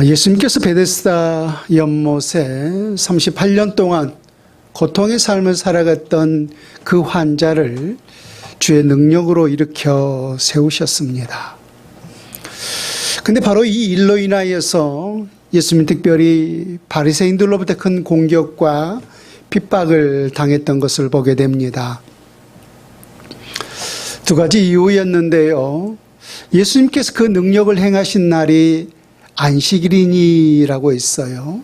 예수님께서 베데스다 연못에 38년 동안 고통의 삶을 살아갔던 그 환자를 주의 능력으로 일으켜 세우셨습니다. 근데 바로 이 일로 인하여서 예수님 특별히 바리새인들로부터 큰 공격과 핍박을 당했던 것을 보게 됩니다. 두 가지 이유였는데요. 예수님께서 그 능력을 행하신 날이 안식일이니라고 했어요.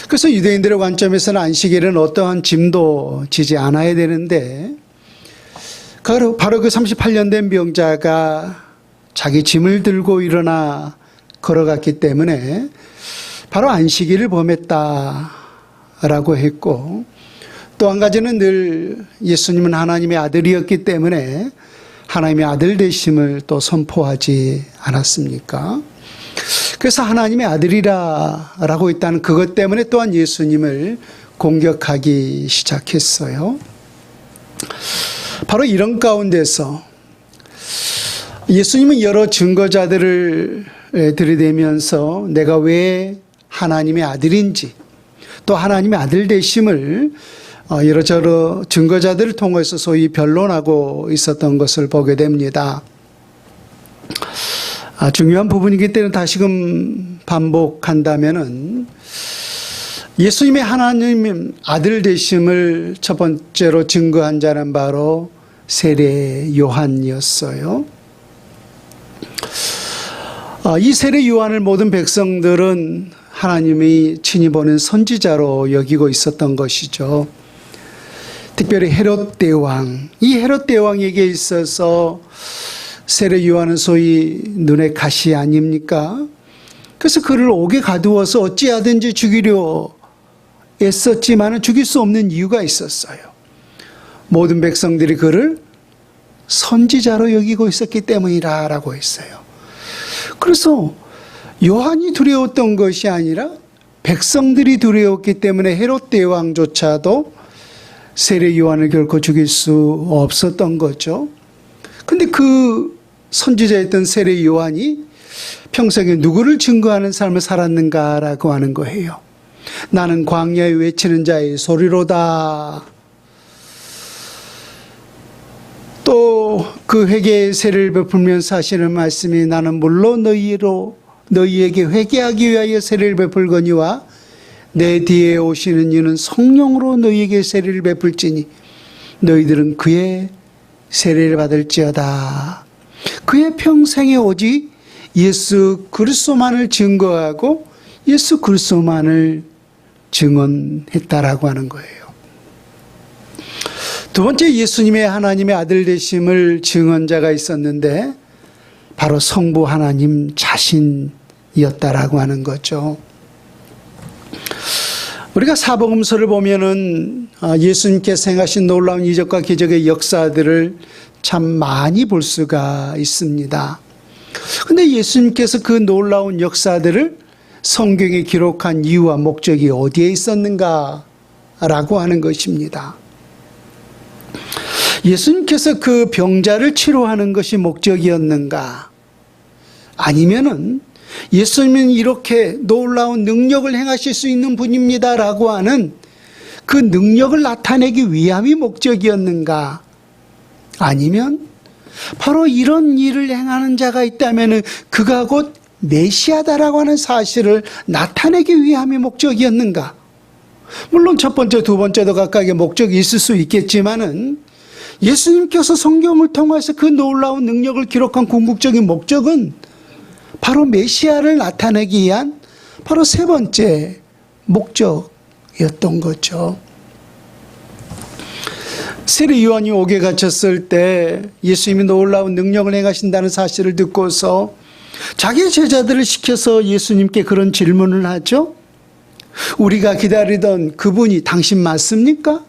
그래서 유대인들의 관점에서는 안식일은 어떠한 짐도 지지 않아야 되는데 바로 그 38년 된 병자가 자기 짐을 들고 일어나 걸어갔기 때문에 바로 안식일을 범했다라고 했고, 또 한 가지는 늘 예수님은 하나님의 아들이었기 때문에 하나님의 아들 되심을 또 선포하지 않았습니까? 그래서 하나님의 아들이라고 했다는 그것 때문에 또한 예수님을 공격하기 시작했어요. 바로 이런 가운데서 예수님은 여러 증거자들을 들이대면서 내가 왜 하나님의 아들인지, 또 하나님의 아들 되심을 여러저러 증거자들을 통해서 소위 변론하고 있었던 것을 보게 됩니다. 중요한 부분이기 때문에 다시금 반복한다면은 예수님의 하나님 아들 되심을 첫 번째로 증거한 자는 바로 세례 요한이었어요. 이 세례 요한을 모든 백성들은 하나님이 친히 보낸 선지자로 여기고 있었던 것이죠. 특별히 헤롯 대왕, 이 헤롯 대왕에게 있어서 세례 요한은 소위 눈의 가시 아닙니까? 그래서 그를 옥에 가두어서 어찌하든지 죽이려 애썼지만 죽일 수 없는 이유가 있었어요. 모든 백성들이 그를 선지자로 여기고 있었기 때문이라고 했어요. 그래서 요한이 두려웠던 것이 아니라 백성들이 두려웠기 때문에 헤롯 대왕조차도 세례 요한을 결코 죽일 수 없었던 거죠. 근데 그 선지자였던 세례 요한이 평생에 누구를 증거하는 삶을 살았는가라고 하는 거예요. 나는 광야에 외치는 자의 소리로다. 또 그 회개의 세례를 베풀면서 하시는 말씀이 나는 물론 너희에게 회개하기 위하여 세례를 베풀거니와 내 뒤에 오시는 이는 성령으로 너희에게 세례를 베풀지니 너희들은 그의 세례를 받을지어다. 그의 평생에 오직 예수 그리스도만을 증거하고 예수 그리스도만을 증언했다라고 하는 거예요. 두 번째, 예수님의 하나님의 아들 되심을 증언 자가 있었는데 바로 성부 하나님 자신이었다라고 하는 거죠. 우리가 사복음서를 보면은 예수님께서 행하신 놀라운 이적과 기적의 역사들을 참 많이 볼 수가 있습니다. 그런데 예수님께서 그 놀라운 역사들을 성경에 기록한 이유와 목적이 어디에 있었는가라고 하는 것입니다. 예수님께서 그 병자를 치료하는 것이 목적이었는가? 아니면은 예수님은 이렇게 놀라운 능력을 행하실 수 있는 분입니다라고 하는 그 능력을 나타내기 위함이 목적이었는가? 아니면 바로 이런 일을 행하는 자가 있다면 그가 곧 메시아다라고 하는 사실을 나타내기 위함이 목적이었는가? 물론 첫 번째, 두 번째도 각각의 목적이 있을 수 있겠지만은 예수님께서 성경을 통해서 그 놀라운 능력을 기록한 궁극적인 목적은 바로 메시아를 나타내기 위한 바로 세 번째 목적이었던 거죠. 세례 요한이 옥에 갇혔을 때 예수님이 놀라운 능력을 행하신다는 사실을 듣고서 자기 제자들을 시켜서 예수님께 그런 질문을 하죠. 우리가 기다리던 그분이 당신 맞습니까?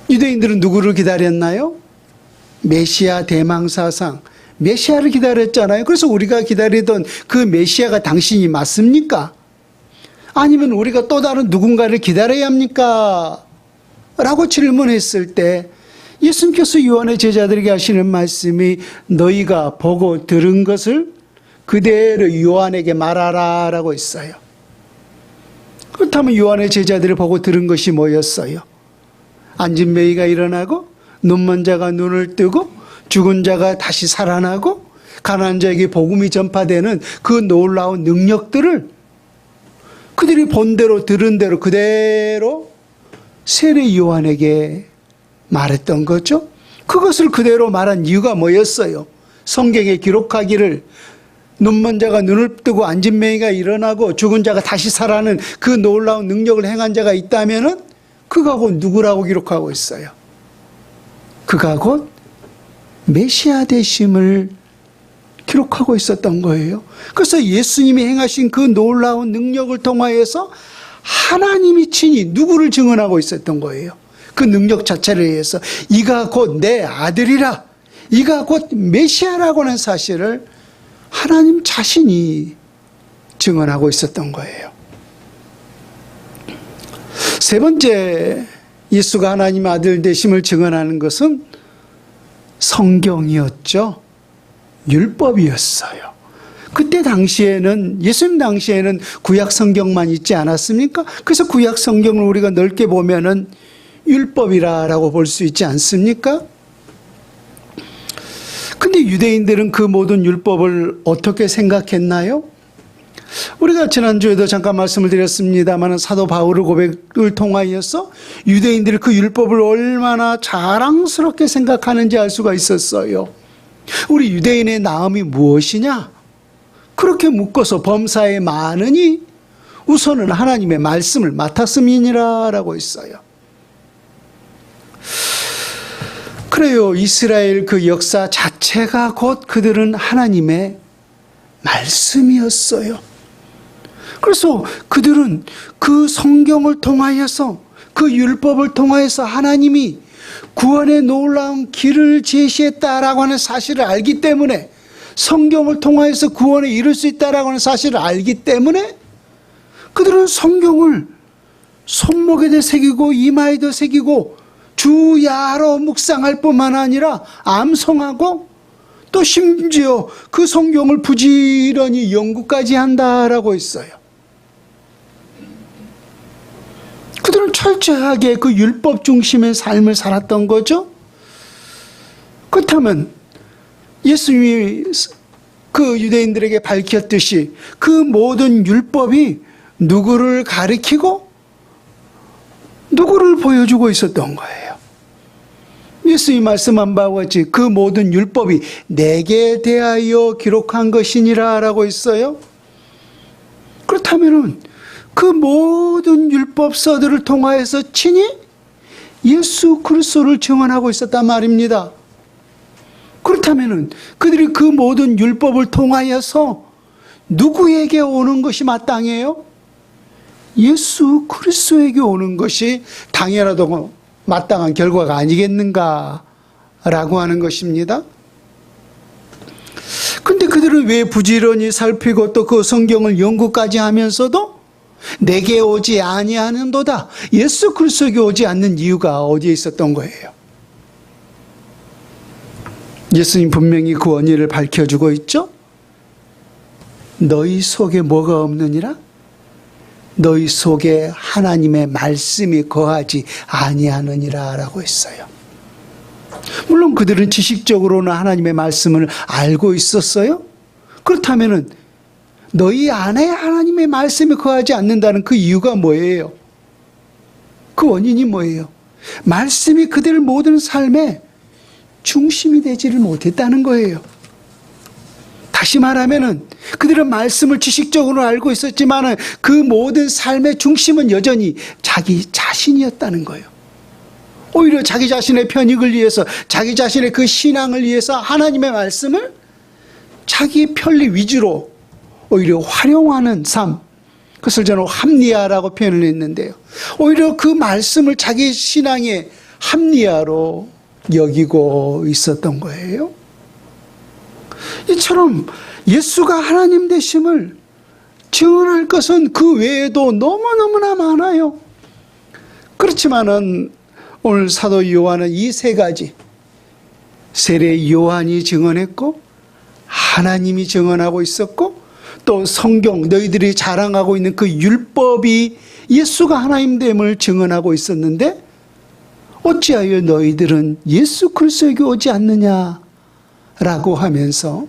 유대인들은 누구를 기다렸나요? 메시아 대망사상, 메시아를 기다렸잖아요. 그래서 우리가 기다리던 그 메시아가 당신이 맞습니까? 아니면 우리가 또 다른 누군가를 기다려야 합니까? 라고 질문했을 때 예수님께서 요한의 제자들에게 하시는 말씀이 너희가 보고 들은 것을 그대로 요한에게 말하라 라고 했어요. 그렇다면 요한의 제자들을 보고 들은 것이 뭐였어요? 앉은 매이가 일어나고 눈먼 자가 눈을 뜨고 죽은 자가 다시 살아나고 가난한 자에게 복음이 전파되는 그 놀라운 능력들을 그들이 본 대로 들은 대로 그대로 세례 요한에게 말했던 거죠. 그것을 그대로 말한 이유가 뭐였어요? 성경에 기록하기를 눈먼 자가 눈을 뜨고 앉은 맹이가 일어나고 죽은 자가 다시 살아나는 그 놀라운 능력을 행한 자가 있다면은 그가 곧 누구라고 기록하고 있어요? 그가 곧 메시아 되심을 기록하고 있었던 거예요. 그래서 예수님이 행하신 그 놀라운 능력을 통하여서 하나님이 친히 누구를 증언하고 있었던 거예요. 그 능력 자체를 위해서 이가 곧 내 아들이라, 이가 곧 메시아라고 하는 사실을 하나님 자신이 증언하고 있었던 거예요. 세 번째, 예수가 하나님의 아들 되심을 증언하는 것은 성경이었죠. 율법이었어요. 그때 당시에는, 예수님 당시에는 구약 성경만 있지 않았습니까? 그래서 구약 성경을 우리가 넓게 보면은 율법이라고 볼 수 있지 않습니까? 근데 유대인들은 그 모든 율법을 어떻게 생각했나요? 우리가 지난주에도 잠깐 말씀을 드렸습니다만 사도 바울의 고백을 통하여서 유대인들이 그 율법을 얼마나 자랑스럽게 생각하는지 알 수가 있었어요. 우리 유대인의 나음이 무엇이냐? 그렇게 묶어서 범사에 많으니 우선은 하나님의 말씀을 맡았음이니라 라고 했어요. 그래요. 이스라엘 그 역사 자체가 곧 그들은 하나님의 말씀이었어요. 그래서 그들은 그 성경을 통하여서, 그 율법을 통하여서 하나님이 구원의 놀라운 길을 제시했다라고 하는 사실을 알기 때문에, 성경을 통하여서 구원에 이룰 수 있다라고 하는 사실을 알기 때문에 그들은 성경을 손목에도 새기고 이마에도 새기고 주야로 묵상할 뿐만 아니라 암송하고 또 심지어 그 성경을 부지런히 연구까지 한다라고 했어요. 그들은 철저하게 그 율법 중심의 삶을 살았던 거죠. 그렇다면 예수님이 그 유대인들에게 밝혔듯이 그 모든 율법이 누구를 가리키고 누구를 보여주고 있었던 거예요. 예수님이 말씀한 바와 같이 그 모든 율법이 내게 대하여 기록한 것이니라 라고 했어요. 그렇다면 그 모든 율법서들을 통하여서 친히 예수 그리스도를 증언하고 있었단 말입니다. 그렇다면 그들이 그 모든 율법을 통하여서 누구에게 오는 것이 마땅해요? 예수 그리스도에게 오는 것이 당연하고 마땅한 결과가 아니겠는가 라고 하는 것입니다. 근데 그들은 왜 부지런히 살피고 또 그 성경을 연구까지 하면서도 내게 오지 아니하는도다, 예수 그리스도에게 오지 않는 이유가 어디에 있었던 거예요? 예수님 분명히 그 원인을 밝혀주고 있죠. 너희 속에 뭐가 없느니라? 너희 속에 하나님의 말씀이 거하지 아니하느니라 라고 했어요. 물론 그들은 지식적으로는 하나님의 말씀을 알고 있었어요. 그렇다면 너희 안에 하나님의 말씀이 거하지 않는다는 그 이유가 뭐예요? 그 원인이 뭐예요? 말씀이 그들 모든 삶의 중심이 되지를 못했다는 거예요. 다시 말하면은 그들은 말씀을 지식적으로 알고 있었지만 그 모든 삶의 중심은 여전히 자기 자신이었다는 거예요. 오히려 자기 자신의 편익을 위해서, 자기 자신의 그 신앙을 위해서 하나님의 말씀을 자기 편리 위주로 오히려 활용하는 삶, 그것을 저는 합리화라고 표현을 했는데요. 오히려 그 말씀을 자기 신앙의 합리화로 여기고 있었던 거예요. 이처럼 예수가 하나님 되심을 증언할 것은 그 외에도 너무너무나 많아요. 그렇지만은 오늘 사도 요한은 이 세 가지, 세례 요한이 증언했고 하나님이 증언하고 있었고 또 성경, 너희들이 자랑하고 있는 그 율법이 예수가 하나님됨을 증언하고 있었는데 어찌하여 너희들은 예수 그리스도에게 오지 않느냐라고 하면서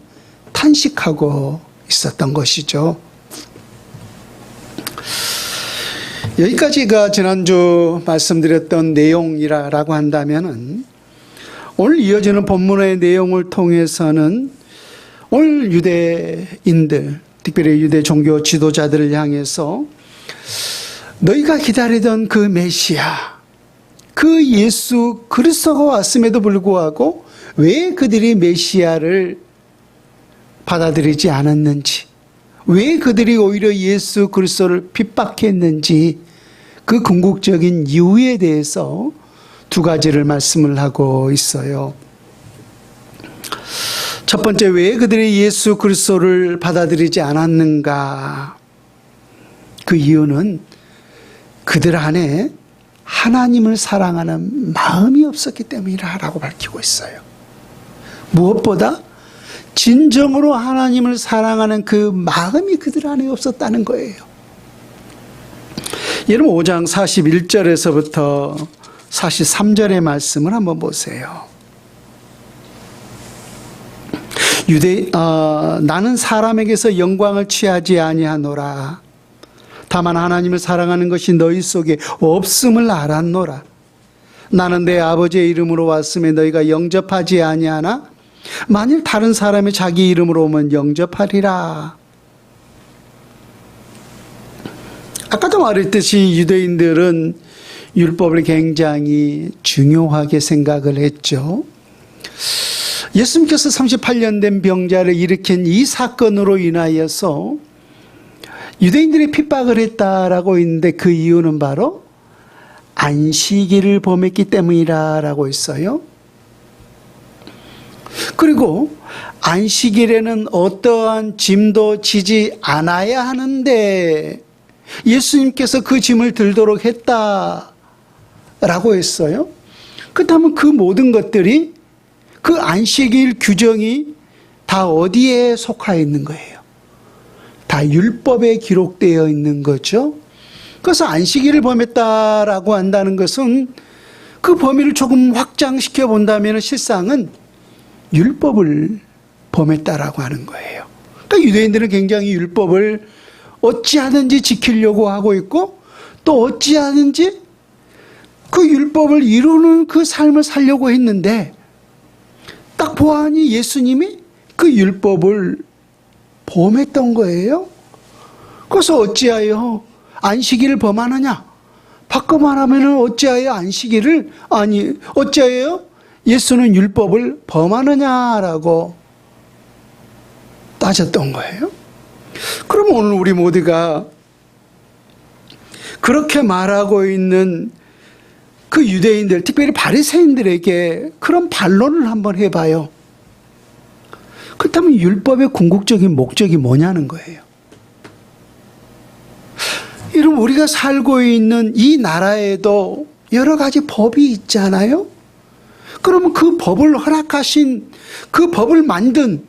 탄식하고 있었던 것이죠. 여기까지가 지난주 말씀드렸던 내용이라고 한다면은 오늘 이어지는 본문의 내용을 통해서는 오늘 유대인들, 특별히 유대 종교 지도자들을 향해서 너희가 기다리던 그 메시아, 그 예수 그리스도가 왔음에도 불구하고 왜 그들이 메시아를 받아들이지 않았는지, 왜 그들이 오히려 예수 그리스도를 핍박했는지 그 궁극적인 이유에 대해서 두 가지를 말씀을 하고 있어요. 첫 번째, 왜 그들이 예수 그리스도를 받아들이지 않았는가? 그 이유는 그들 안에 하나님을 사랑하는 마음이 없었기 때문이라고 밝히고 있어요. 무엇보다 진정으로 하나님을 사랑하는 그 마음이 그들 안에 없었다는 거예요. 여러분 5장 41절에서부터 43절의 말씀을 한번 보세요. 나는 사람에게서 영광을 취하지 아니하노라. 다만 하나님을 사랑하는 것이 너희 속에 없음을 알았노라. 나는 내 아버지의 이름으로 왔음에 너희가 영접하지 아니하나 만일 다른 사람이 자기 이름으로 오면 영접하리라. 아까도 말했듯이 유대인들은 율법을 굉장히 중요하게 생각을 했죠. 예수님께서 38년 된 병자를 일으킨 이 사건으로 인하여서 유대인들이 핍박을 했다라고 있는데 그 이유는 바로 안식일을 범했기 때문이라고 했어요. 그리고 안식일에는 어떠한 짐도 지지 않아야 하는데 예수님께서 그 짐을 들도록 했다라고 했어요. 그렇다면 그 모든 것들이 그 안식일 규정이 다 어디에 속하여 있는 거예요? 다 율법에 기록되어 있는 거죠. 그래서 안식일을 범했다라고 한다는 것은 그 범위를 조금 확장시켜 본다면 실상은 율법을 범했다라고 하는 거예요. 그러니까 유대인들은 굉장히 율법을 어찌하든지 지키려고 하고 있고 또 어찌하든지 그 율법을 이루는 그 삶을 살려고 했는데 딱 보아하니 예수님이 그 율법을 범했던 거예요. 그래서 어찌하여 안식일을 범하느냐? 바꿔 말하면 어찌하여 어찌하여 예수는 율법을 범하느냐라고 따졌던 거예요. 그럼 오늘 우리 모두가 그렇게 말하고 있는 그 유대인들, 특별히 바리새인들에게 그런 반론을 한번 해봐요. 그렇다면 율법의 궁극적인 목적이 뭐냐는 거예요. 여러분, 우리가 살고 있는 이 나라에도 여러 가지 법이 있잖아요. 그러면 그 법을 허락하신, 그 법을 만든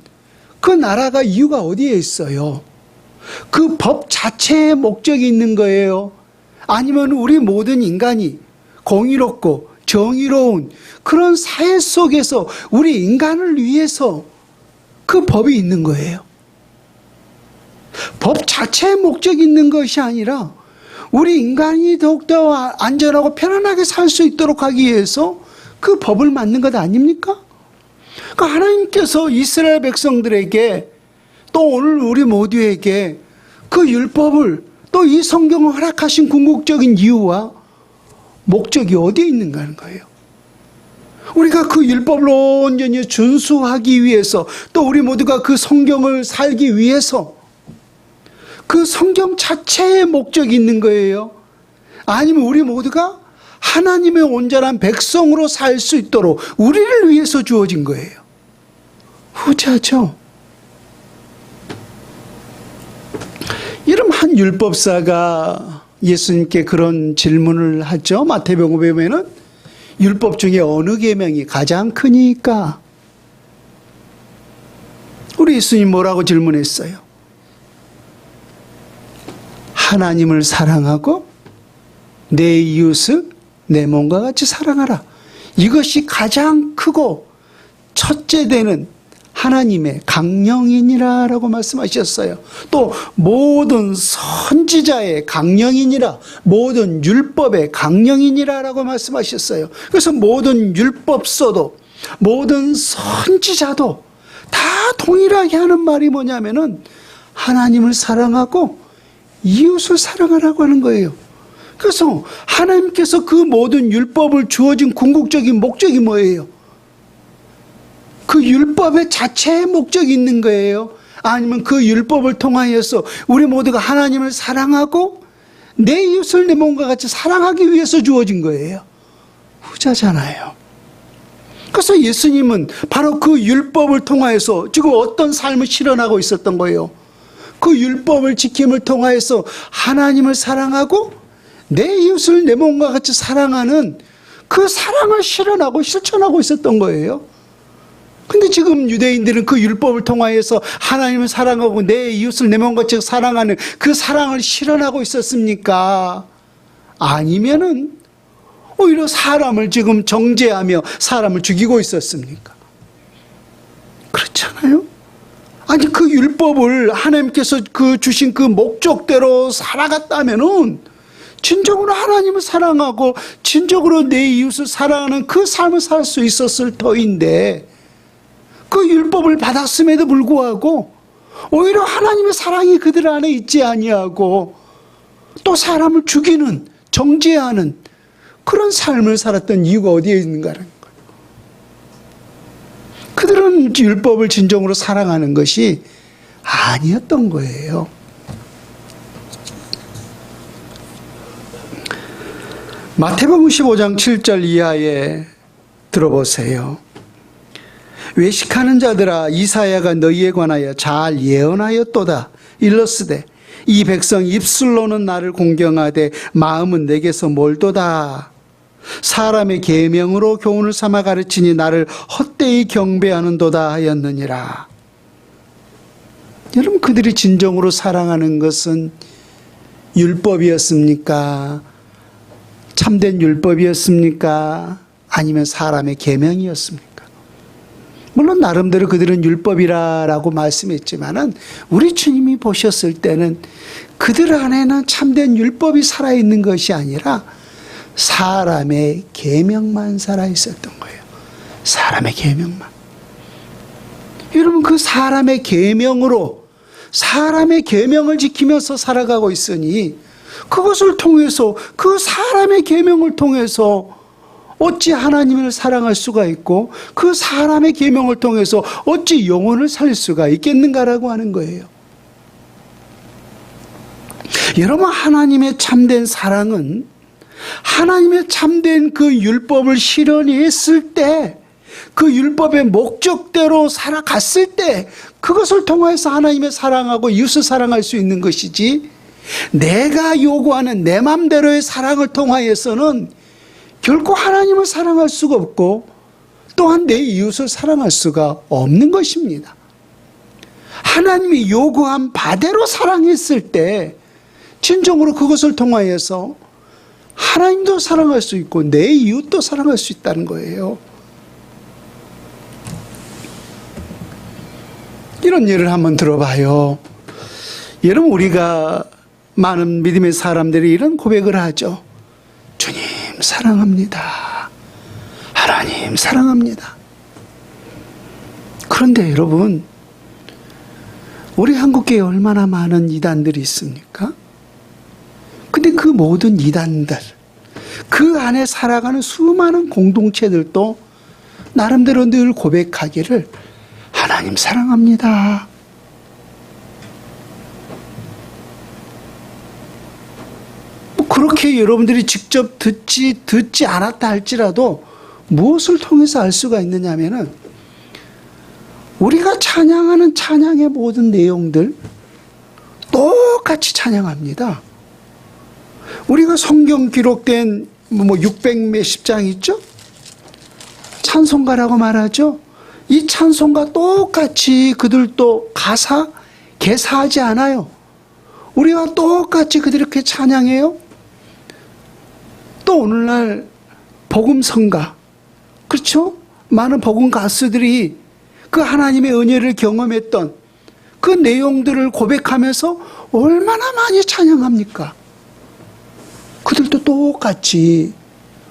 그 나라가 이유가 어디에 있어요? 그 법 자체에 목적이 있는 거예요? 아니면 우리 모든 인간이 공의롭고 정의로운 그런 사회 속에서 우리 인간을 위해서 그 법이 있는 거예요? 법 자체에 목적이 있는 것이 아니라 우리 인간이 더욱더 안전하고 편안하게 살 수 있도록 하기 위해서 그 법을 만든 것 아닙니까? 그러니까 하나님께서 이스라엘 백성들에게 또 오늘 우리 모두에게 그 율법을 또 이 성경을 허락하신 궁극적인 이유와 목적이 어디에 있는가 하는 거예요. 우리가 그 율법을 온전히 준수하기 위해서 또 우리 모두가 그 성경을 살기 위해서 그 성경 자체에 목적이 있는 거예요. 아니면 우리 모두가 하나님의 온전한 백성으로 살 수 있도록 우리를 위해서 주어진 거예요. 후자죠. 이런 한 율법사가 예수님께 그런 질문을 하죠. 마태복음에 보면은 율법 중에 어느 계명이 가장 크니까? 우리 예수님 뭐라고 질문했어요? 하나님을 사랑하고 내 이웃을 내 몸과 같이 사랑하라. 이것이 가장 크고 첫째 되는 하나님의 강령이니라 라고 말씀하셨어요. 또 모든 선지자의 강령이니라, 모든 율법의 강령이니라 라고 말씀하셨어요. 그래서 모든 율법서도 모든 선지자도 다 동일하게 하는 말이 뭐냐면은 하나님을 사랑하고 이웃을 사랑하라고 하는 거예요. 그래서 하나님께서 그 모든 율법을 주어진 궁극적인 목적이 뭐예요? 그 율법의 자체의 목적이 있는 거예요? 아니면 그 율법을 통하여서 우리 모두가 하나님을 사랑하고 내 이웃을 내 몸과 같이 사랑하기 위해서 주어진 거예요? 후자잖아요. 그래서 예수님은 바로 그 율법을 통하여서 지금 어떤 삶을 실현하고 있었던 거예요? 그 율법을 지킴을 통하여서 하나님을 사랑하고 내 이웃을 내 몸과 같이 사랑하는 그 사랑을 실현하고 실천하고 있었던 거예요. 근데 지금 유대인들은 그 율법을 통하여서 하나님을 사랑하고 내 이웃을 내 몸과 같이 사랑하는 그 사랑을 실현하고 있었습니까? 아니면은 오히려 사람을 지금 정죄하며 사람을 죽이고 있었습니까? 그렇잖아요? 아니 그 율법을 하나님께서 그 주신 그 목적대로 살아갔다면은 진정으로 하나님을 사랑하고 진정으로 내 이웃을 사랑하는 그 삶을 살 수 있었을 터인데 그 율법을 받았음에도 불구하고 오히려 하나님의 사랑이 그들 안에 있지 아니하고 또 사람을 죽이는 정죄하는 그런 삶을 살았던 이유가 어디에 있는가라는 거예요. 그들은 율법을 진정으로 사랑하는 것이 아니었던 거예요. 마태복음 15장 7절 이하에 들어보세요. 외식하는 자들아, 이사야가 너희에 관하여 잘 예언하였도다. 일러스되 이 백성 입술로는 나를 공경하되 마음은 내게서 멀도다. 사람의 계명으로 교훈을 삼아 가르치니 나를 헛되이 경배하는도다 하였느니라. 여러분, 그들이 진정으로 사랑하는 것은 율법이었습니까? 참된 율법이었습니까? 아니면 사람의 계명이었습니까? 물론 나름대로 그들은 율법이라고 말씀했지만은 우리 주님이 보셨을 때는 그들 안에는 참된 율법이 살아있는 것이 아니라 사람의 계명만 살아있었던 거예요. 사람의 계명만. 여러분, 그 사람의 계명으로 사람의 계명을 지키면서 살아가고 있으니 그것을 통해서 그 사람의 계명을 통해서 어찌 하나님을 사랑할 수가 있고 그 사람의 계명을 통해서 어찌 영혼을 살릴 수가 있겠는가라고 하는 거예요. 여러분, 하나님의 참된 사랑은 하나님의 참된 그 율법을 실현했을 때 그 율법의 목적대로 살아갔을 때 그것을 통해서 하나님의 사랑하고 이웃을 사랑할 수 있는 것이지, 내가 요구하는 내 맘대로의 사랑을 통하여서는 결코 하나님을 사랑할 수가 없고 또한 내 이웃을 사랑할 수가 없는 것입니다. 하나님이 요구한 바대로 사랑했을 때 진정으로 그것을 통하여서 하나님도 사랑할 수 있고 내 이웃도 사랑할 수 있다는 거예요. 이런 예를 한번 들어봐요. 여러분, 우리가 많은 믿음의 사람들이 이런 고백을 하죠. 주님 사랑합니다. 하나님 사랑합니다. 그런데 여러분, 우리 한국교회에 얼마나 많은 이단들이 있습니까? 근데 그 모든 이단들, 그 안에 살아가는 수많은 공동체들도 나름대로 늘 고백하기를 하나님 사랑합니다. 그렇게 여러분들이 직접 듣지 않았다 할지라도 무엇을 통해서 알 수가 있느냐 하면은 우리가 찬양하는 찬양의 모든 내용들 똑같이 찬양합니다. 우리가 성경 기록된 600몇십 장 있죠? 찬송가라고 말하죠. 이 찬송가 똑같이 그들도 개사하지 않아요. 우리와 똑같이 그렇게 찬양해요? 또 오늘날 복음성가, 그렇죠? 많은 복음 가수들이 그 하나님의 은혜를 경험했던 그 내용들을 고백하면서 얼마나 많이 찬양합니까? 그들도 똑같이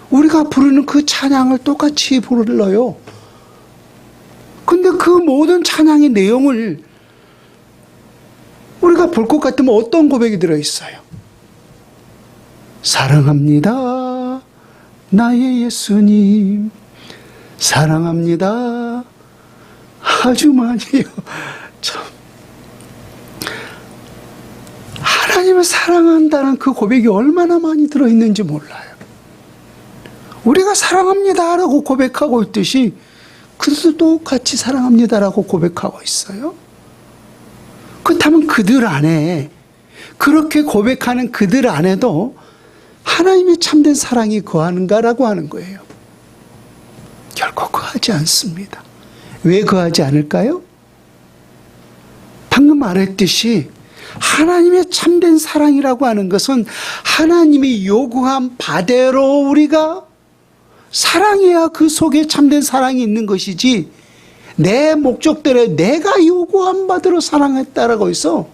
우리가 부르는 그 찬양을 똑같이 불러요. 근데 그 모든 찬양의 내용을 우리가 볼 것 같으면 어떤 고백이 들어있어요? 사랑합니다, 나의 예수님. 사랑합니다, 아주 많이요. 참, 하나님을 사랑한다는 그 고백이 얼마나 많이 들어있는지 몰라요. 우리가 사랑합니다라고 고백하고 있듯이 그들도 똑같이 사랑합니다라고 고백하고 있어요. 그렇다면 그들 안에, 그렇게 고백하는 그들 안에도 하나님의 참된 사랑이 거하는가라고 하는 거예요. 결코 거하지 않습니다. 왜 거하지 않을까요? 방금 말했듯이 하나님의 참된 사랑이라고 하는 것은 하나님이 요구한 바대로 우리가 사랑해야 그 속에 참된 사랑이 있는 것이지, 내 목적대로 내가 요구한 바대로 사랑했다라고 해서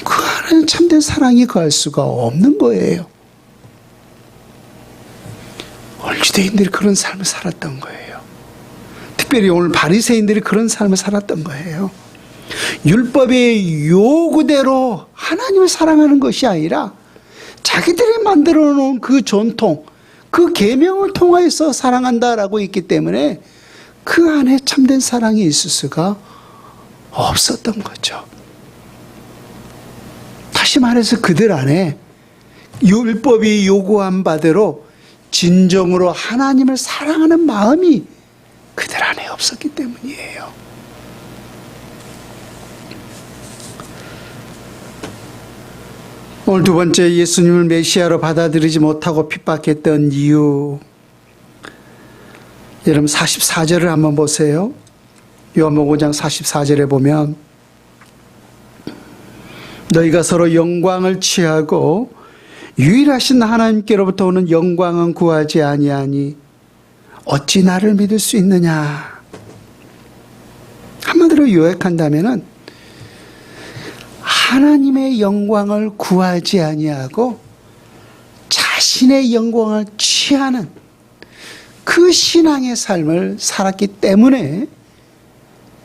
그 안에는 참된 사랑이 거할 수가 없는 거예요. 오늘 유대인들이 그런 삶을 살았던 거예요. 특별히 오늘 바리새인들이 그런 삶을 살았던 거예요. 율법의 요구대로 하나님을 사랑하는 것이 아니라 자기들이 만들어 놓은 그 전통, 그 계명을 통하여서 사랑한다라고 했기 때문에 그 안에 참된 사랑이 있을 수가 없었던 거죠. 다시 말해서 그들 안에 율법이 요구한 바대로 진정으로 하나님을 사랑하는 마음이 그들 안에 없었기 때문이에요. 오늘 두 번째, 예수님을 메시아로 받아들이지 못하고 핍박했던 이유. 여러분 44절을 한번 보세요. 요한복음 5장 44절에 보면 너희가 서로 영광을 취하고 유일하신 하나님께로부터 오는 영광은 구하지 아니하니 어찌 나를 믿을 수 있느냐. 한마디로 요약한다면은 하나님의 영광을 구하지 아니하고 자신의 영광을 취하는 그 신앙의 삶을 살았기 때문에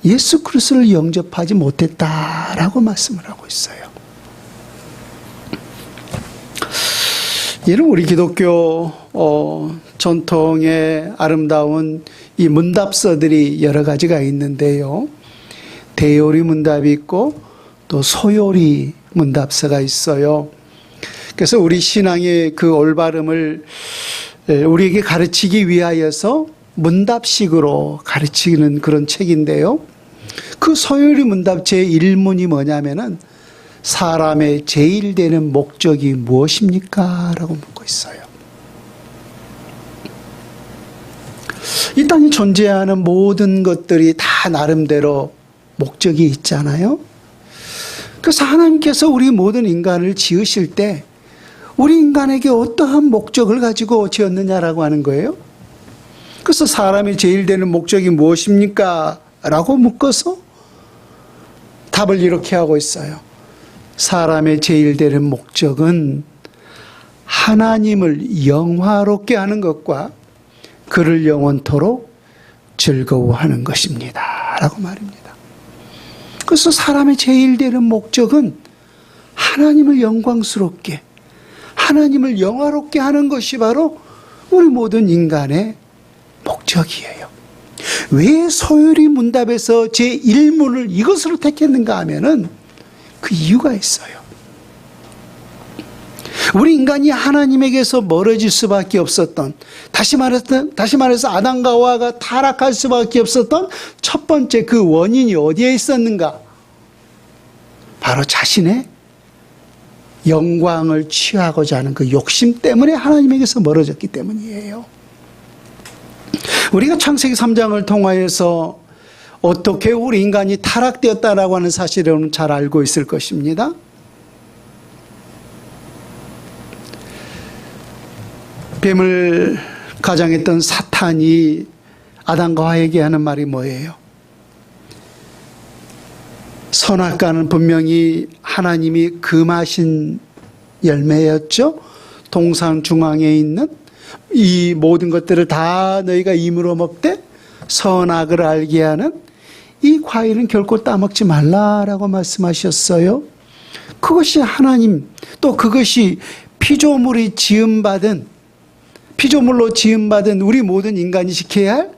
예수 그리스도를 영접하지 못했다라고 말씀을 하고 있어요. 이는 우리 기독교 전통의 아름다운 이 문답서들이 여러 가지가 있는데요. 대요리 문답이 있고 또 소요리 문답서가 있어요. 그래서 우리 신앙의 그 올바름을 우리에게 가르치기 위하여서 문답식으로 가르치는 그런 책인데요. 그 소요리 문답 제1문이 뭐냐면은 사람의 제일 되는 목적이 무엇입니까? 라고 묻고 있어요. 이 땅에 존재하는 모든 것들이 다 나름대로 목적이 있잖아요. 그래서 하나님께서 우리 모든 인간을 지으실 때 우리 인간에게 어떠한 목적을 가지고 지었느냐라고 하는 거예요. 그래서 사람의 제일 되는 목적이 무엇입니까? 라고 묻고서 답을 이렇게 하고 있어요. 사람의 제일 되는 목적은 하나님을 영화롭게 하는 것과 그를 영원토록 즐거워하는 것입니다. 라고 말입니다. 그래서 사람의 제일 되는 목적은 하나님을 영광스럽게, 하나님을 영화롭게 하는 것이 바로 우리 모든 인간의 목적이에요. 왜 소요리 문답에서 제1문을 이것으로 택했는가 하면은 그 이유가 있어요. 우리 인간이 하나님에게서 멀어질 수밖에 없었던, 다시 말해서 아담과 하와가 타락할 수밖에 없었던 첫 번째 그 원인이 어디에 있었는가? 바로 자신의 영광을 취하고자 하는 그 욕심 때문에 하나님에게서 멀어졌기 때문이에요. 우리가 창세기 3장을 통하여서 어떻게 우리 인간이 타락되었다라고 하는 사실을 잘 알고 있을 것입니다. 뱀을 가장했던 사탄이 아담과 하에게 하는 말이 뭐예요? 선악과는 분명히 하나님이 금하신 열매였죠. 동산 중앙에 있는 이 모든 것들을 다 너희가 임으로 먹되 선악을 알게 하는 이 과일은 결코 따먹지 말라라고 말씀하셨어요. 그것이 하나님, 또 그것이 피조물로 지음받은 우리 모든 인간이 지켜야 할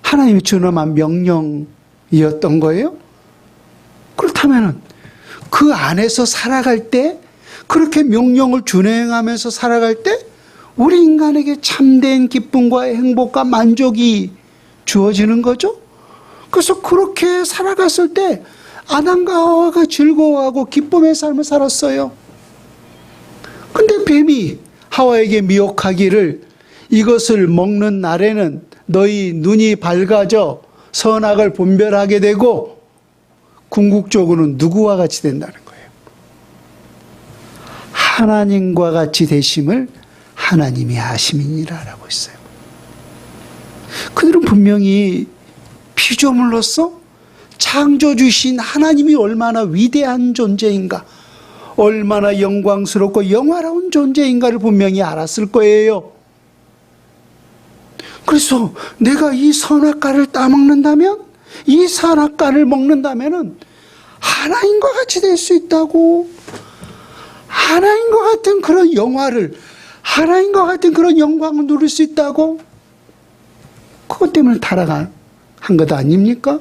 하나님의 준엄한 명령이었던 거예요. 그렇다면 그 안에서 살아갈 때, 그렇게 명령을 준행하면서 살아갈 때 우리 인간에게 참된 기쁨과 행복과 만족이 주어지는 거죠. 그래서 그렇게 살아갔을 때 아담과 하와가 즐거워하고 기쁨의 삶을 살았어요. 근데 뱀이 하와에게 미혹하기를 이것을 먹는 날에는 너희 눈이 밝아져 선악을 분별하게 되고 궁극적으로는 누구와 같이 된다는 거예요. 하나님과 같이 되심을 하나님이 아심이니라라고 했어요. 그들은 분명히 피조물로서 창조주신 하나님이 얼마나 위대한 존재인가, 얼마나 영광스럽고 영화로운 존재인가를 분명히 알았을 거예요. 그래서 내가 이 선악과를 따먹는다면, 이 선악과를 먹는다면 하나님과 같이 될 수 있다고, 하나님과 같은 그런 영화를, 하나님과 같은 그런 영광을 누릴 수 있다고, 그것 때문에 타락한 것 아닙니까?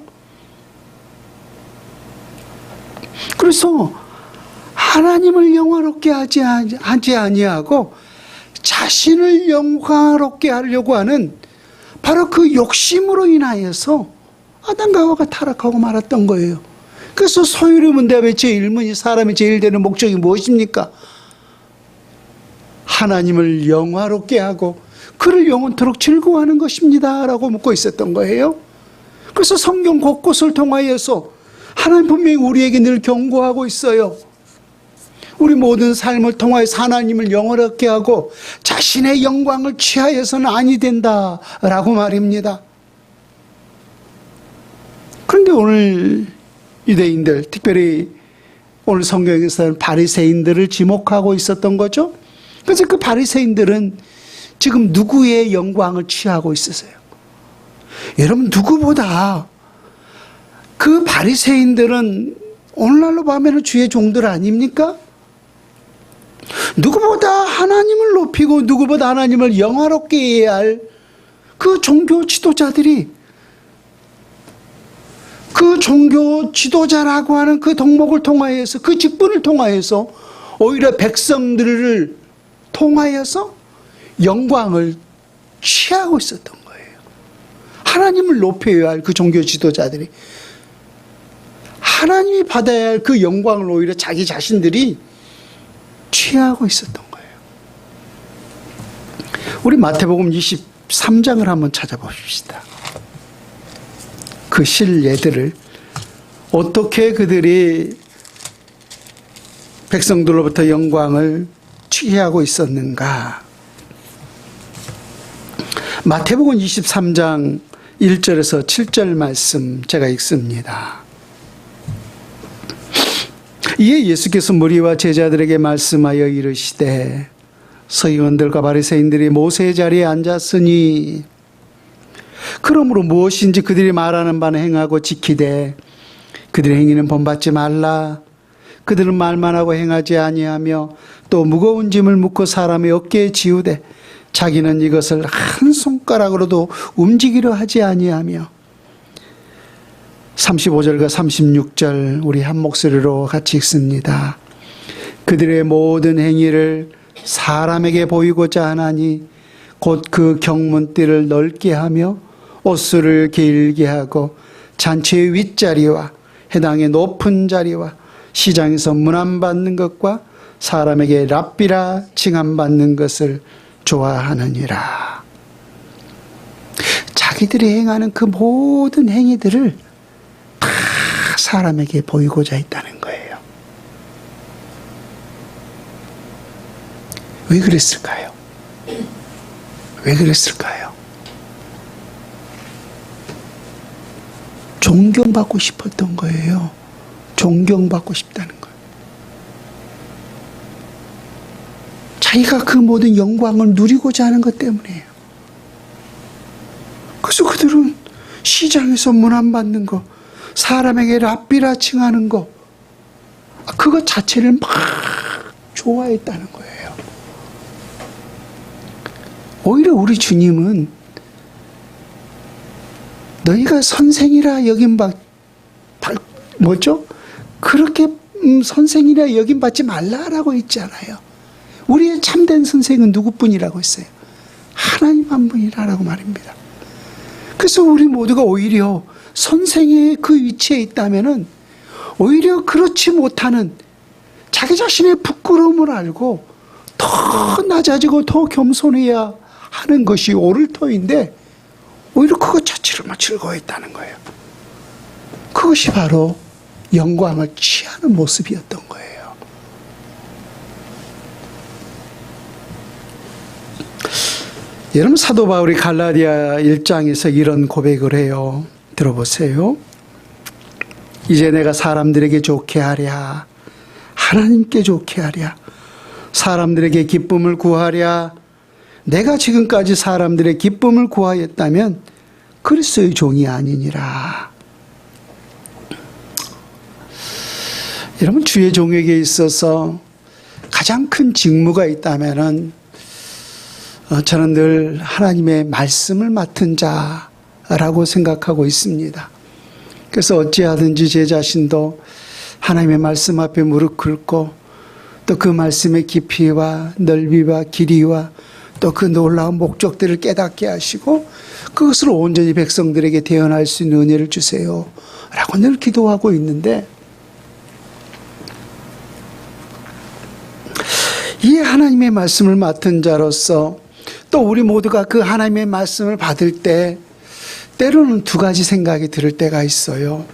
그래서 하나님을 영화롭게 하지 아니하고 자신을 영화롭게 하려고 하는 바로 그 욕심으로 인하여서 아담과 하와가 타락하고 말았던 거예요. 그래서 소유를 문답의 제1문이 사람이 제일 되는 목적이 무엇입니까? 하나님을 영화롭게 하고 그를 영원토록 즐거워하는 것입니다 라고 묻고 있었던 거예요. 그래서 성경 곳곳을 통하여서 하나님 분명히 우리에게 늘 경고하고 있어요. 우리 모든 삶을 통하여서 하나님을 영원롭게 하고 자신의 영광을 취하여서는 아니 된다라고 말입니다. 그런데 오늘 유대인들, 특별히 오늘 성경에서는 바리새인들을 지목하고 있었던 거죠. 그래서 그 바리새인들은 지금 누구의 영광을 취하고 있었어요? 여러분, 누구보다 그 바리새인들은 오늘날로 보면 주의 종들 아닙니까? 누구보다 하나님을 높이고 누구보다 하나님을 영화롭게 해야 할 그 종교 지도자들이, 그 종교 지도자라고 하는 그 덕목을 통하여서, 그 직분을 통하여서 오히려 백성들을 통하여서 영광을 취하고 있었던 거예요. 하나님을 높여야 할 그 종교 지도자들이 하나님이 받아야 할 그 영광을 오히려 자기 자신들이 취하고 있었던 거예요. 우리 마태복음 23장을 한번 찾아봅시다. 그 실례들을 어떻게 그들이 백성들로부터 영광을 취하고 있었는가. 마태복음 23장 1절에서 7절 말씀 제가 읽습니다. 이에 예수께서 무리와 제자들에게 말씀하여 이르시되 서기관들과 바리새인들이 모세의 자리에 앉았으니 그러므로 무엇인지 그들이 말하는 바는 행하고 지키되 그들의 행위는 본받지 말라. 그들은 말만 하고 행하지 아니하며 또 무거운 짐을 묻고 사람의 어깨에 지우되 자기는 이것을 한 손가락으로도 움직이려 하지 아니하며. 35절과 36절 우리 한 목소리로 같이 읽습니다. 그들의 모든 행위를 사람에게 보이고자 하나니 곧 그 경문띠를 넓게 하며 옷수를 길게 하고 잔치의 윗자리와 해당의 높은 자리와 시장에서 문안받는 것과 사람에게 랍비라 칭함받는 것을 좋아하느니라. 자기들이 행하는 그 모든 행위들을 다 사람에게 보이고자 했다는 거예요. 왜 그랬을까요? 왜 그랬을까요? 존경받고 싶었던 거예요. 존경받고 싶다는 거예요. 자기가 그 모든 영광을 누리고자 하는 것 때문이에요. 그래서 그들은 시장에서 문안받는 거, 사람에게 랍비라 칭하는 거, 그것 자체를 막 좋아했다는 거예요. 오히려 우리 주님은 너희가 선생이라 뭐죠? 그렇게 선생이라 여김받지 말라라고 했잖아요. 우리의 참된 선생은 누구뿐이라고 했어요? 하나님 한 분이라고 말입니다. 그래서 우리 모두가 오히려 선생의 그 위치에 있다면은 오히려 그렇지 못하는 자기 자신의 부끄러움을 알고 더 낮아지고 더 겸손해야 하는 것이 옳을 터인데 오히려 그것 자체로만 즐거워했다는 거예요. 그것이 바로 영광을 취하는 모습이었던 거예요. 여러분, 사도 바울이 갈라디아 1장에서 이런 고백을 해요. 들어보세요. 이제 내가 사람들에게 좋게 하랴, 하나님께 좋게 하랴, 사람들에게 기쁨을 구하랴. 내가 지금까지 사람들의 기쁨을 구하였다면 그리스도의 종이 아니니라. 여러분, 주의 종에게 있어서 가장 큰 직무가 있다면은 저는 늘 하나님의 말씀을 맡은 자라고 생각하고 있습니다. 그래서 어찌하든지 제 자신도 하나님의 말씀 앞에 무릎 꿇고 또 그 말씀의 깊이와 넓이와 길이와 또 그 놀라운 목적들을 깨닫게 하시고 그것을 온전히 백성들에게 대언할 수 있는 은혜를 주세요 라고 늘 기도하고 있는데, 이 하나님의 말씀을 맡은 자로서 또 우리 모두가 그 하나님의 말씀을 받을 때 때로는 두 가지 생각이 들 때가 있어요.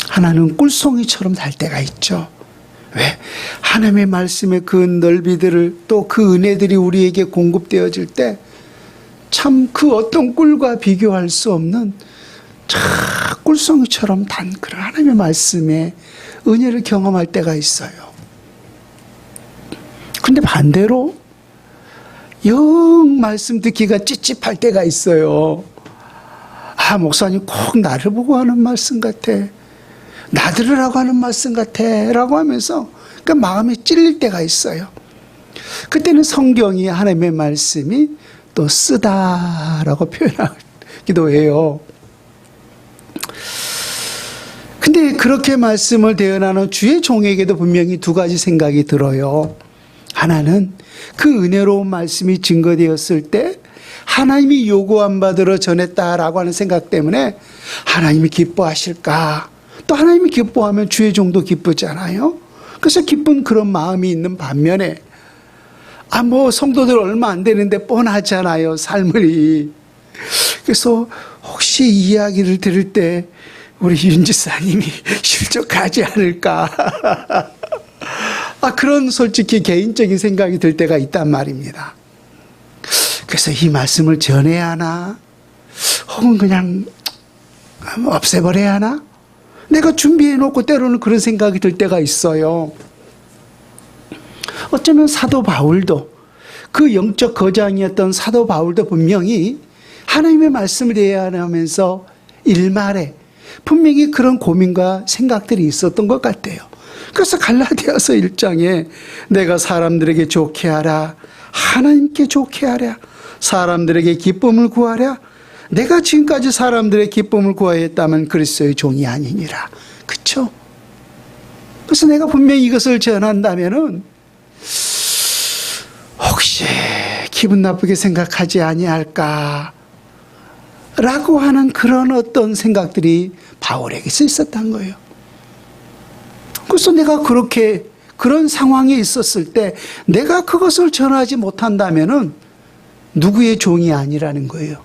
하나는 꿀송이처럼 달 때가 있죠. 왜? 하나님의 말씀의 그 넓이들을 또 그 은혜들이 우리에게 공급되어질 때 참 그 어떤 꿀과 비교할 수 없는 참 꿀송이처럼 단 그런 하나님의 말씀의 은혜를 경험할 때가 있어요. 근데 반대로 영 말씀 듣기가 찝찝할 때가 있어요. 아, 목사님 꼭 나를 보고 하는 말씀 같아, 나 들으라고 하는 말씀 같아 라고 하면서 그 마음이 찔릴 때가 있어요. 그때는 성경이, 하나님의 말씀이 또 쓰다라고 표현하기도 해요. 근데 그렇게 말씀을 대언하는 주의 종에게도 분명히 두 가지 생각이 들어요. 하나는 그 은혜로운 말씀이 증거되었을 때 하나님이 요구한 바대로 전했다라고 하는 생각 때문에 하나님이 기뻐하실까? 또 하나님이 기뻐하면 주의 종도 기쁘잖아요. 그래서 기쁜 그런 마음이 있는 반면에 성도들 얼마 안 되는데 뻔하잖아요, 삶이. 그래서 혹시 이 이야기를 들을 때 우리 윤 지사님이 실족하지 않을까? 그런 솔직히 개인적인 생각이 들 때가 있단 말입니다. 그래서 이 말씀을 전해야 하나? 혹은 그냥 없애버려야 하나? 내가 준비해놓고 때로는 그런 생각이 들 때가 있어요. 어쩌면 사도 바울도, 그 영적 거장이었던 사도 바울도 분명히 하나님의 말씀을 대하면서 일말에 분명히 그런 고민과 생각들이 있었던 것 같아요. 그래서 갈라디아서 1장에 내가 사람들에게 좋게 하라, 하나님께 좋게 하랴, 사람들에게 기쁨을 구하랴, 내가 지금까지 사람들의 기쁨을 구하였다면 그리스도의 종이 아니니라. 그렇죠? 그래서 내가 분명히 이것을 전한다면은 혹시 기분 나쁘게 생각하지 아니할까 라고 하는 그런 어떤 생각들이 바울에게서 있었던 거예요. 그래서 내가 그런 상황에 있었을 때 내가 그것을 전하지 못한다면은 누구의 종이 아니라는 거예요.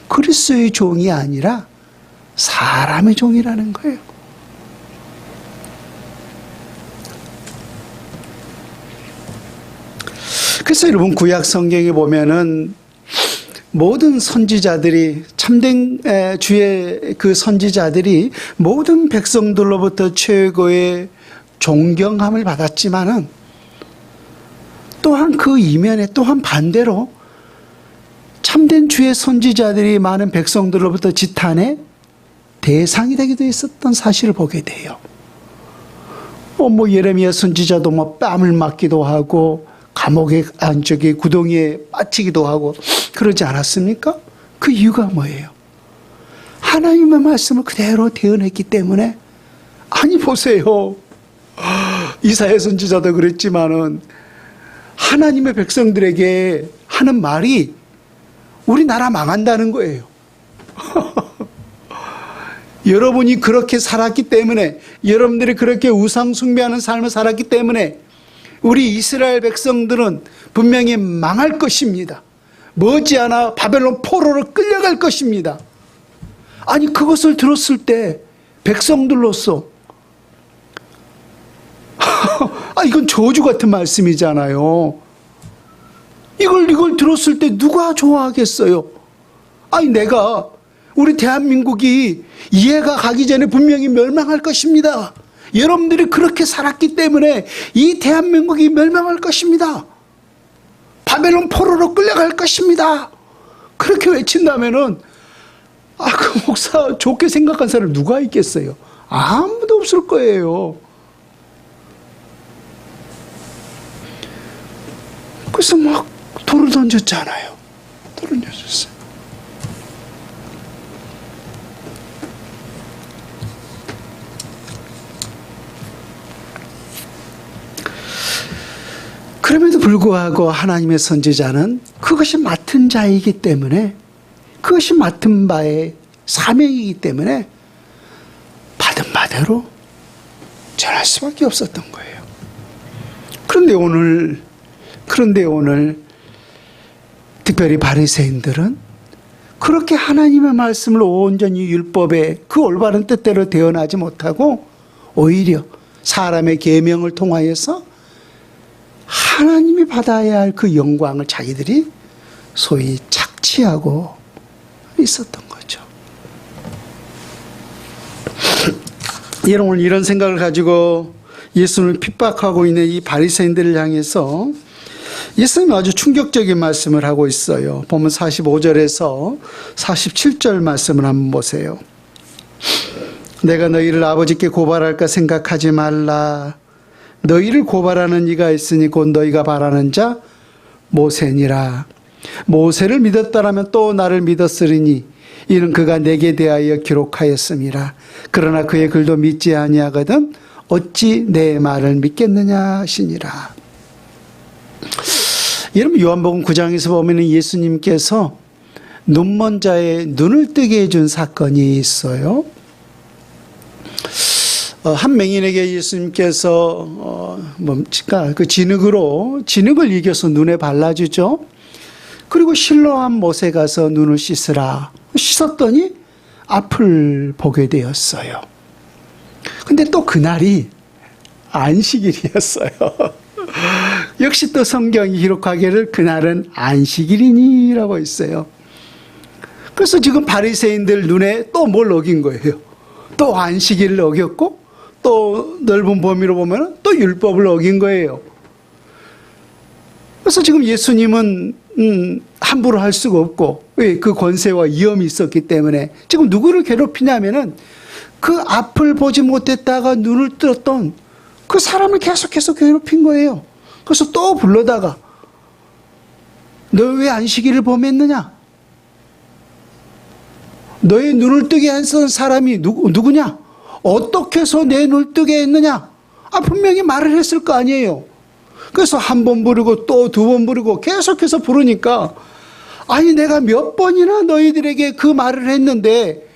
그리스도의 종이 아니라 사람의 종이라는 거예요. 그래서 여러분 구약 성경에 보면은 모든 선지자들이 참된 주의 그 선지자들이 모든 백성들로부터 최고의 존경함을 받았지만은 또한 그 이면에 또한 반대로 참된 주의 선지자들이 많은 백성들로부터 지탄의 대상이 되기도 했었던 사실을 보게 돼요. 뭐 예레미야 선지자도 뭐 뺨을 맞기도 하고 감옥에 안쪽에 구덩이에 빠지기도 하고 그러지 않았습니까? 그 이유가 뭐예요? 하나님의 말씀을 그대로 대언했기 때문에. 아니 보세요. 이사야 선지자도 그랬지만은 하나님의 백성들에게 하는 말이 우리나라 망한다는 거예요. 여러분이 그렇게 살았기 때문에, 여러분들이 그렇게 우상 숭배하는 삶을 살았기 때문에 우리 이스라엘 백성들은 분명히 망할 것입니다. 머지않아 바벨론 포로로 끌려갈 것입니다. 아니 그것을 들었을 때 백성들로서 이건 저주 같은 말씀이잖아요. 이걸 들었을 때 누가 좋아하겠어요? 아니 내가 우리 대한민국이 이해가 가기 전에 분명히 멸망할 것입니다. 여러분들이 그렇게 살았기 때문에 이 대한민국이 멸망할 것입니다. 바벨론 포로로 끌려갈 것입니다. 그렇게 외친다면은 그 목사 좋게 생각한 사람 누가 있겠어요? 아무도 없을 거예요. 그래서 막 돌을 던졌잖아요. 돌을 던졌어요. 그럼에도 불구하고 하나님의 선지자는 그것이 맡은 자이기 때문에, 그것이 맡은 바의 사명이기 때문에 받은 바대로 전할 수밖에 없었던 거예요. 그런데 오늘 특별히 바리새인들은 그렇게 하나님의 말씀을 온전히 율법의 그 올바른 뜻대로 대언하지 못하고 오히려 사람의 계명을 통하여서 하나님이 받아야 할 그 영광을 자기들이 소위 착취하고 있었던 거죠. 여러분 이런 생각을 가지고 예수님을 핍박하고 있는 이 바리새인들을 향해서 예수님이 아주 충격적인 말씀을 하고 있어요. 보면 45절에서 47절 말씀을 한번 보세요. 내가 너희를 아버지께 고발할까 생각하지 말라. 너희를 고발하는 이가 있으니 곧 너희가 바라는 자 모세니라. 모세를 믿었다라면 또 나를 믿었으리니 이는 그가 내게 대하여 기록하였음이라. 그러나 그의 글도 믿지 아니하거든 어찌 내 말을 믿겠느냐 하시니라. 여러분 요한복음 9장에서 보면 예수님께서 눈먼 자의 눈을 뜨게 해준 사건이 있어요. 한 맹인에게 예수님께서 그 진흙을 이겨서 눈에 발라주죠. 그리고 실로암 못에 가서 눈을 씻으라. 씻었더니 앞을 보게 되었어요. 근데 또 그날이 안식일이었어요. 역시 또 성경이 기록하기를 그날은 안식일이니라고 있어요. 그래서 지금 바리새인들 눈에 또 뭘 어긴 거예요. 또 안식일을 어겼고 또 넓은 범위로 보면 또 율법을 어긴 거예요. 그래서 지금 예수님은 함부로 할 수가 없고 왜? 그 권세와 위험이 있었기 때문에 지금 누구를 괴롭히냐면은 그 앞을 보지 못했다가 눈을 떴던 그 사람을 계속해서 괴롭힌 거예요. 그래서 또 불러다가 너 왜 안식일을 범했느냐? 너의 눈을 뜨게 했던 사람이 누구냐? 어떻게 해서 내 눈을 뜨게 했느냐? 분명히 말을 했을 거 아니에요. 그래서 한 번 부르고 또 두 번 부르고 계속해서 부르니까 아니 내가 몇 번이나 너희들에게 그 말을 했는데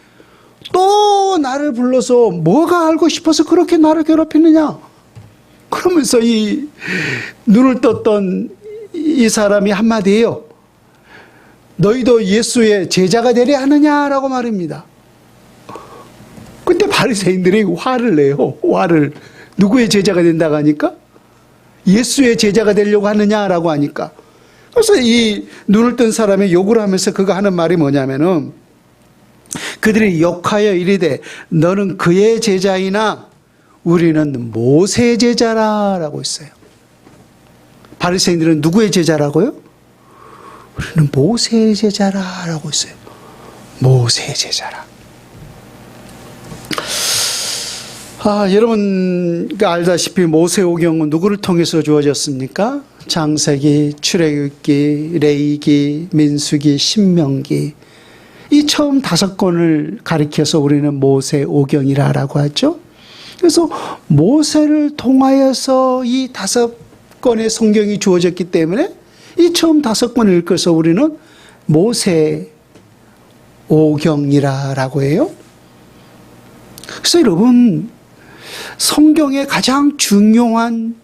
또 나를 불러서 뭐가 알고 싶어서 그렇게 나를 괴롭히느냐? 그러면서 이 눈을 떴던 이 사람이 한마디예요. 너희도 예수의 제자가 되려 하느냐라고 말입니다. 근데 바리새인들이 화를 내요. 누구의 제자가 된다고 하니까? 예수의 제자가 되려고 하느냐라고 하니까 그래서 이 눈을 뜬 사람이 욕을 하면서 그가 하는 말이 뭐냐면은 그들이 욕하여 이르되 너는 그의 제자이나 우리는 모세의 제자라라고 했어요. 바리새인들은 누구의 제자라고요? 우리는 모세의 제자라라고 했어요. 모세의 제자라. 여러분 알다시피 모세오경은 누구를 통해서 주어졌습니까? 창세기, 출애굽기, 레위기, 민수기, 신명기. 이 처음 5권을 가리켜서 우리는 모세오경이라고 하죠. 그래서 모세를 통하여서 이 5권의 성경이 주어졌기 때문에 이 처음 5권을 읽어서 우리는 모세오경이라고 해요. 그래서 여러분 성경의 가장 중요한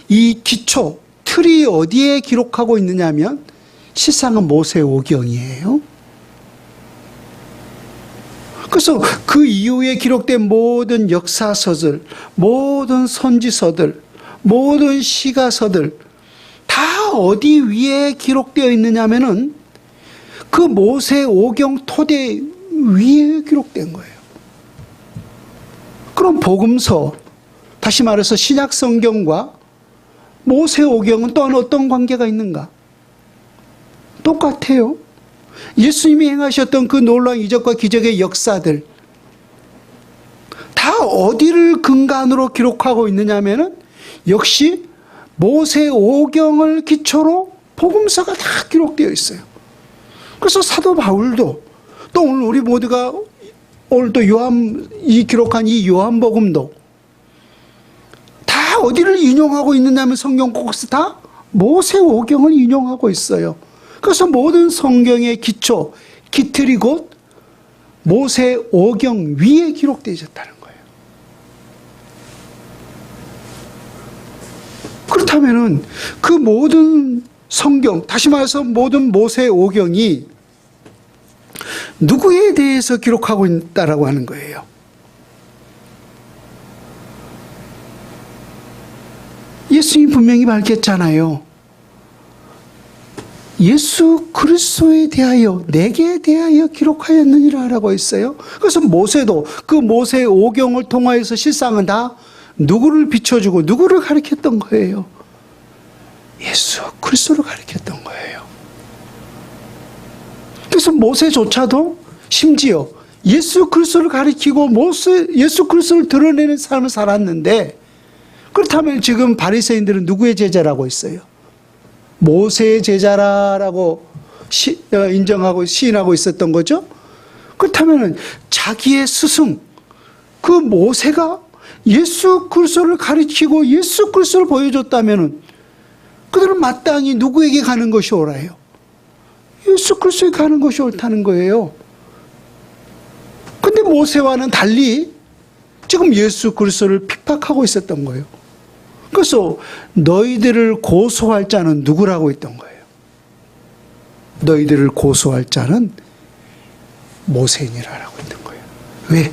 이 기초, 틀이 어디에 기록하고 있느냐면 실상은 모세오경이에요. 그래서 그 이후에 기록된 모든 역사서들, 모든 선지서들, 모든 시가서들 다 어디 위에 기록되어 있느냐면은 그 모세오경 토대 위에 기록된 거예요. 그럼 복음서, 다시 말해서 신약 성경과 모세오경은 또한 어떤 관계가 있는가? 똑같아요. 예수님이 행하셨던 그 놀라운 이적과 기적의 역사들 다 어디를 근간으로 기록하고 있느냐면은 역시 모세오경을 기초로 복음서가 다 기록되어 있어요. 그래서 사도 바울도 또 오늘 우리 모두가 오늘 또 기록한 이 요한복음도 다 어디를 인용하고 있느냐면 성경 곳곳에 다 모세오경을 인용하고 있어요. 그래서 모든 성경의 기초, 기틀이 곧 모세오경 위에 기록되어 있다는 거예요. 그렇다면은 그 모든 성경, 다시 말해서 모든 모세오경이 누구에 대해서 기록하고 있다라고 하는 거예요? 예수님이 분명히 밝혔잖아요. 예수 그리스도에 대하여 내게 대하여 기록하였느니라라고 했어요. 그래서 모세도 그 모세오경을 통하여서 실상은 다 누구를 비춰주고 누구를 가리켰던 거예요? 예수 그리스도를 가리켰던 거예요. 그래서 모세조차도 심지어 예수 그리스도를 가리키고 예수 그리스도를 드러내는 삶을 살았는데, 그렇다면 지금 바리새인들은 누구의 제자라고 했어요? 모세의 제자라고 인정하고 시인하고 있었던 거죠. 그렇다면 자기의 스승 그 모세가 예수 그리스도를 가르치고 예수 그리스도를 보여줬다면 그들은 마땅히 누구에게 가는 것이 옳아요? 예수 그리스도에게 가는 것이 옳다는 거예요. 근데 모세와는 달리 지금 예수 그리스도를 핍박하고 있었던 거예요. 그래서 너희들을 고소할 자는 누구라고 했던 거예요? 너희들을 고소할 자는 모세니라라고 했던 거예요. 왜?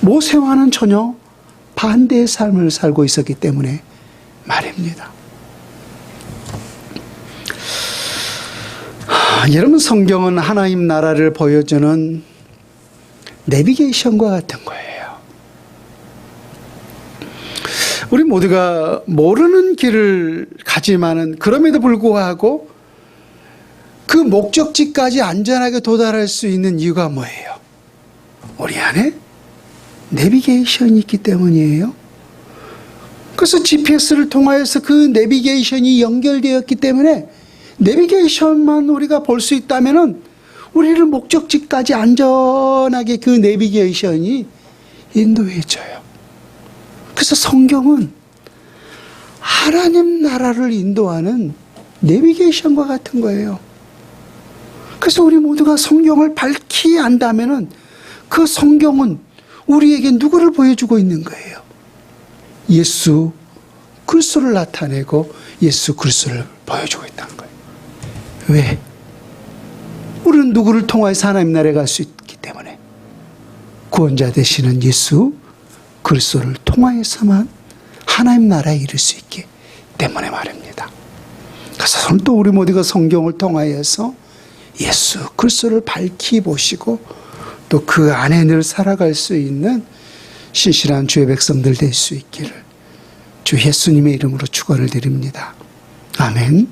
모세와는 전혀 반대의 삶을 살고 있었기 때문에 말입니다. 여러분, 성경은 하나님 나라를 보여주는 내비게이션과 같은 거예요. 우리 모두가 모르는 길을 가지만은 그럼에도 불구하고 그 목적지까지 안전하게 도달할 수 있는 이유가 뭐예요? 우리 안에 내비게이션이 있기 때문이에요. 그래서 GPS를 통하여서 그 내비게이션이 연결되었기 때문에 내비게이션만 우리가 볼 수 있다면은 우리를 목적지까지 안전하게 그 내비게이션이 인도해줘요. 그래서 성경은 하나님 나라를 인도하는 내비게이션과 같은 거예요. 그래서 우리 모두가 성경을 밝히 안다면은 그 성경은 우리에게 누구를 보여주고 있는 거예요? 예수 그리스도를 나타내고 예수 그리스도를 보여주고 있다는 거예요. 왜? 우리는 누구를 통하여서 하나님 나라에 갈 수 있기 때문에, 구원자 되시는 예수 그리스도를 통하여서만 하나님 나라에 이를 수 있기 때문에 말입니다. 그래서 또 우리 모두가 성경을 통하여서 예수 그리스도를 밝히 보시고 또 그 안에 늘 살아갈 수 있는 신실한 주의 백성들 될 수 있기를 주 예수님의 이름으로 축원을 드립니다. 아멘.